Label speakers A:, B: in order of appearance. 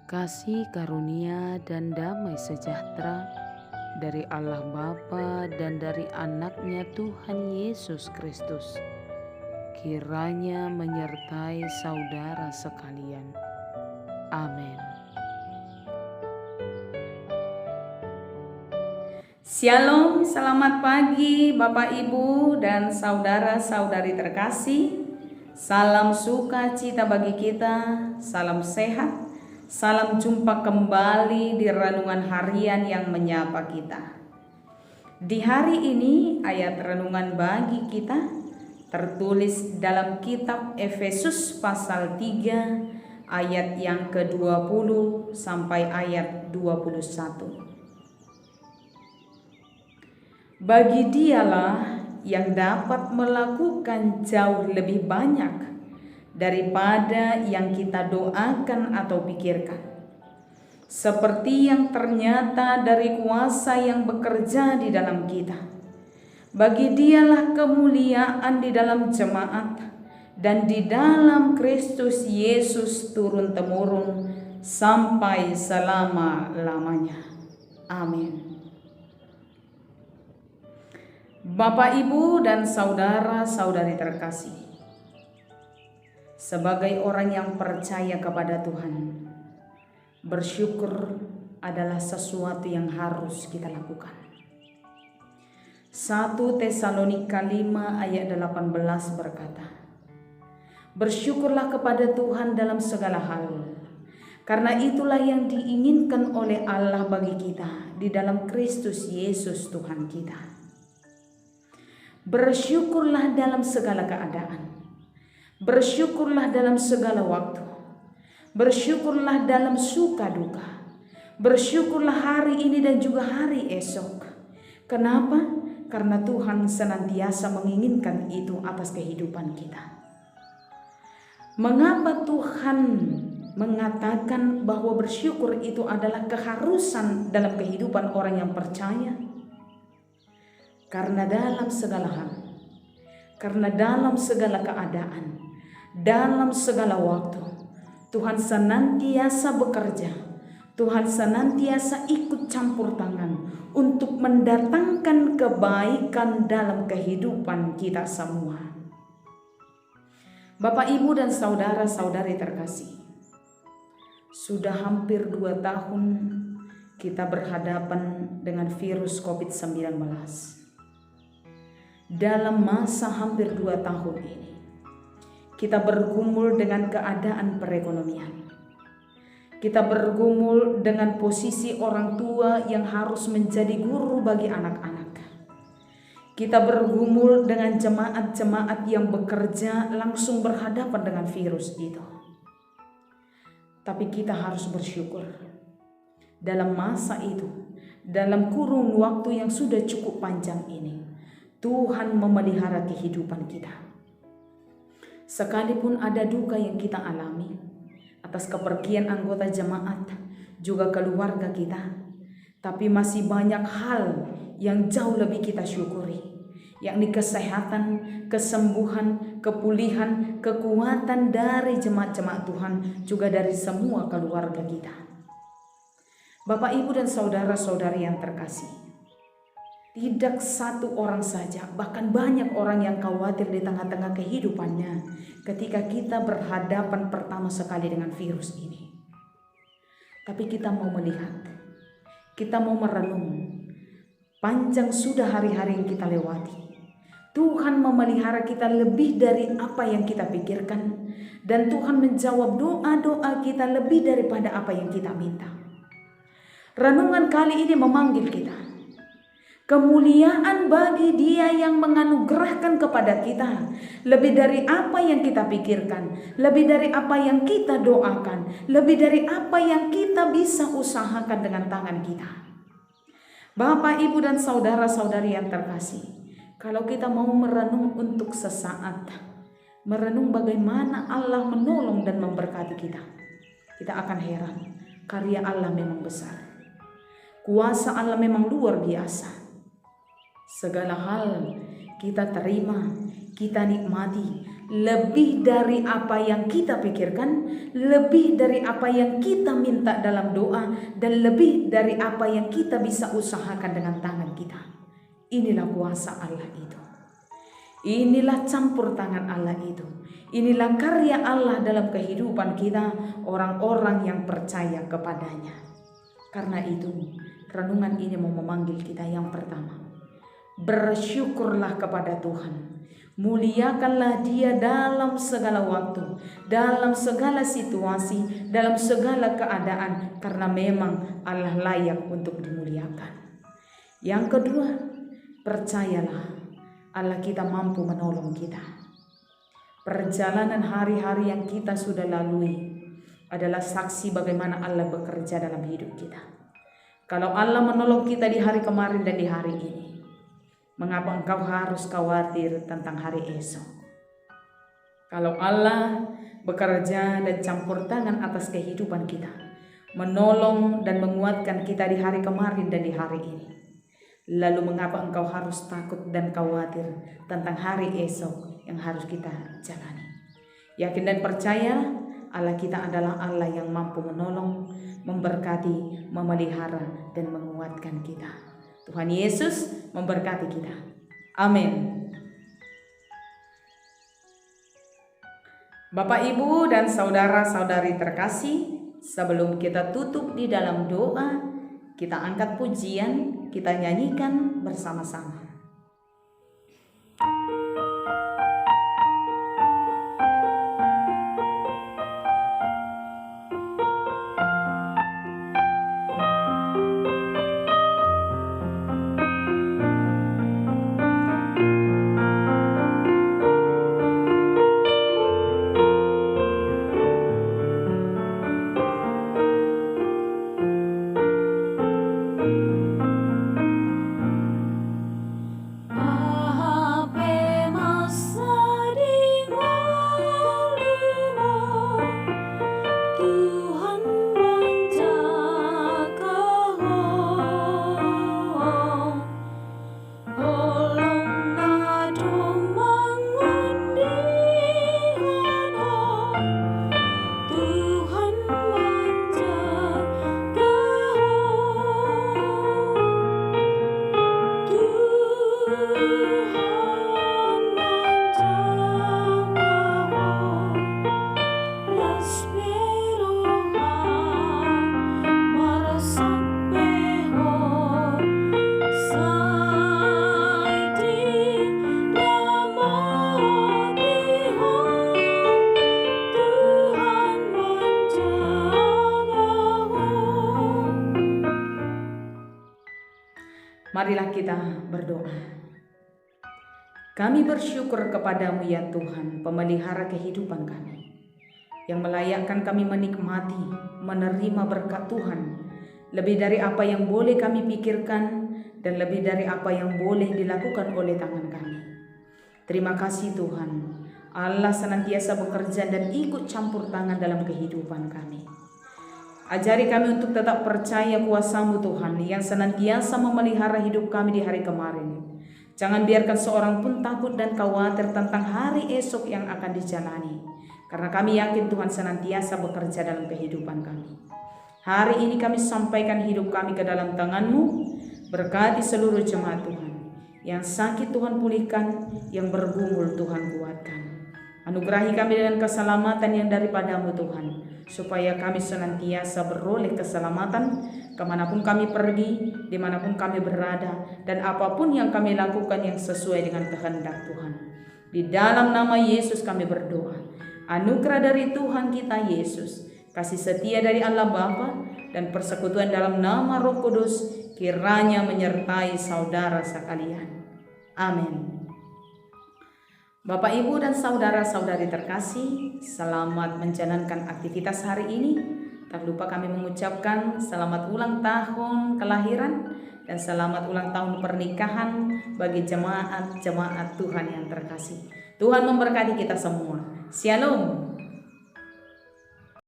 A: kasih karunia dan damai sejahtera dari Allah Bapa dan dari Anak-Nya Tuhan Yesus Kristus kiranya menyertai saudara sekalian. Amin.
B: Shalom, selamat pagi Bapak Ibu dan saudara-saudari terkasih. Salam sukacita bagi kita, salam sehat, salam jumpa kembali di renungan harian yang menyapa kita. Di hari ini ayat renungan bagi kita tertulis dalam kitab Efesus pasal 3 ayat yang ke-20 sampai ayat 21. Bagi Dialah yang dapat melakukan jauh lebih banyak daripada yang kita doakan atau pikirkan, seperti yang ternyata dari kuasa yang bekerja di dalam kita. Bagi Dialah kemuliaan di dalam jemaat dan di dalam Kristus Yesus turun-temurun sampai selama-lamanya. Amin. Bapak, Ibu, dan saudara-saudari terkasih, sebagai orang yang percaya kepada Tuhan, bersyukur adalah sesuatu yang harus kita lakukan. 1 Tesalonika 5 ayat 18 berkata, "Bersyukurlah kepada Tuhan dalam segala hal, karena itulah yang diinginkan oleh Allah bagi kita di dalam Kristus Yesus Tuhan kita." Bersyukurlah dalam segala keadaan. Bersyukurlah dalam segala waktu. Bersyukurlah dalam suka duka. Bersyukurlah hari ini dan juga hari esok. Kenapa? Karena Tuhan senantiasa menginginkan itu atas kehidupan kita. Mengapa Tuhan mengatakan bahwa bersyukur itu adalah keharusan dalam kehidupan orang yang percaya? Karena dalam segala hal, karena dalam segala keadaan, dalam segala waktu, Tuhan senantiasa bekerja. Tuhan senantiasa ikut campur tangan untuk mendatangkan kebaikan dalam kehidupan kita semua. Bapak, Ibu, dan saudara-saudari terkasih, sudah hampir 2 tahun kita berhadapan dengan virus COVID-19. Dalam masa hampir 2 tahun ini, kita bergumul dengan keadaan perekonomian. Kita bergumul dengan posisi orang tua yang harus menjadi guru bagi anak-anak. Kita bergumul dengan jemaat-jemaat yang bekerja langsung berhadapan dengan virus itu. Tapi kita harus bersyukur. Dalam masa itu, dalam kurun waktu yang sudah cukup panjang ini, Tuhan memelihara kehidupan kita. Sekalipun ada duka yang kita alami atas kepergian anggota jemaat, juga keluarga kita, tapi masih banyak hal yang jauh lebih kita syukuri, yakni kesehatan, kesembuhan, kepulihan, kekuatan dari jemaat-jemaat Tuhan, juga dari semua keluarga kita. Bapak, Ibu, dan saudara-saudari yang terkasih, tidak satu orang saja, bahkan banyak orang yang khawatir di tengah-tengah kehidupannya ketika kita berhadapan pertama sekali dengan virus ini. Tapi kita mau melihat, kita mau merenung, panjang sudah hari-hari yang kita lewati. Tuhan memelihara kita lebih dari apa yang kita pikirkan, dan Tuhan menjawab doa-doa kita lebih daripada apa yang kita minta. Renungan kali ini memanggil kita. Kemuliaan bagi Dia yang menganugerahkan kepada kita lebih dari apa yang kita pikirkan, lebih dari apa yang kita doakan, lebih dari apa yang kita bisa usahakan dengan tangan kita. Bapak, Ibu, dan saudara-saudari yang terkasih, kalau kita mau merenung untuk sesaat, merenung bagaimana Allah menolong dan memberkati kita, kita akan heran. Karya Allah memang besar, kuasa Allah memang luar biasa. Segala hal kita terima, kita nikmati lebih dari apa yang kita pikirkan, lebih dari apa yang kita minta dalam doa, dan lebih dari apa yang kita bisa usahakan dengan tangan kita. Inilah kuasa Allah itu. Inilah campur tangan Allah itu. Inilah karya Allah dalam kehidupan kita, orang-orang yang percaya kepadanya. Karena itu, renungan ini mau memanggil kita yang pertama. Bersyukurlah kepada Tuhan. Muliakanlah Dia dalam segala waktu, dalam segala situasi, dalam segala keadaan, karena memang Allah layak untuk dimuliakan. Yang kedua, percayalah Allah kita mampu menolong kita. Perjalanan hari-hari yang kita sudah lalui adalah saksi bagaimana Allah bekerja dalam hidup kita. Kalau Allah menolong kita di hari kemarin dan di hari ini, mengapa engkau harus khawatir tentang hari esok? Kalau Allah bekerja dan campur tangan atas kehidupan kita, menolong dan menguatkan kita di hari kemarin dan di hari ini, lalu mengapa engkau harus takut dan khawatir tentang hari esok yang harus kita jalani? Yakin dan percaya Allah kita adalah Allah yang mampu menolong, memberkati, memelihara, dan menguatkan kita. Tuhan Yesus memberkati kita. Amin. Bapak, Ibu, dan saudara-saudari terkasih, sebelum kita tutup di dalam doa, kita angkat pujian, kita nyanyikan bersama-sama. Marilah kita berdoa. Kami bersyukur kepadamu ya Tuhan, pemelihara kehidupan kami, yang melayakkan kami menikmati, menerima berkat Tuhan, lebih dari apa yang boleh kami pikirkan, dan lebih dari apa yang boleh dilakukan oleh tangan kami. Terima kasih Tuhan, Allah senantiasa bekerja dan ikut campur tangan dalam kehidupan kami. Ajari kami untuk tetap percaya kuasa-Mu Tuhan yang senantiasa memelihara hidup kami di hari kemarin. Jangan biarkan seorang pun takut dan khawatir tentang hari esok yang akan dijalani. Karena kami yakin Tuhan senantiasa bekerja dalam kehidupan kami. Hari ini kami sampaikan hidup kami ke dalam tangan-Mu. Berkati seluruh jemaat Tuhan. Yang sakit Tuhan pulihkan, yang bergumul Tuhan kuatkan. Anugerahi kami dengan keselamatan yang daripada-Mu Tuhan, supaya kami senantiasa beroleh keselamatan kemanapun kami pergi, dimanapun kami berada, dan apapun yang kami lakukan yang sesuai dengan kehendak Tuhan. Di dalam nama Yesus kami berdoa. Anugerah dari Tuhan kita Yesus, kasih setia dari Allah Bapa, dan persekutuan dalam nama Roh Kudus kiranya menyertai saudara sekalian. Amin. Bapak, Ibu, dan saudara-saudari terkasih, selamat menjalankan aktivitas hari ini. Tak lupa kami mengucapkan selamat ulang tahun kelahiran dan selamat ulang tahun pernikahan bagi jemaat-jemaat Tuhan yang terkasih. Tuhan memberkati kita semua. Shalom.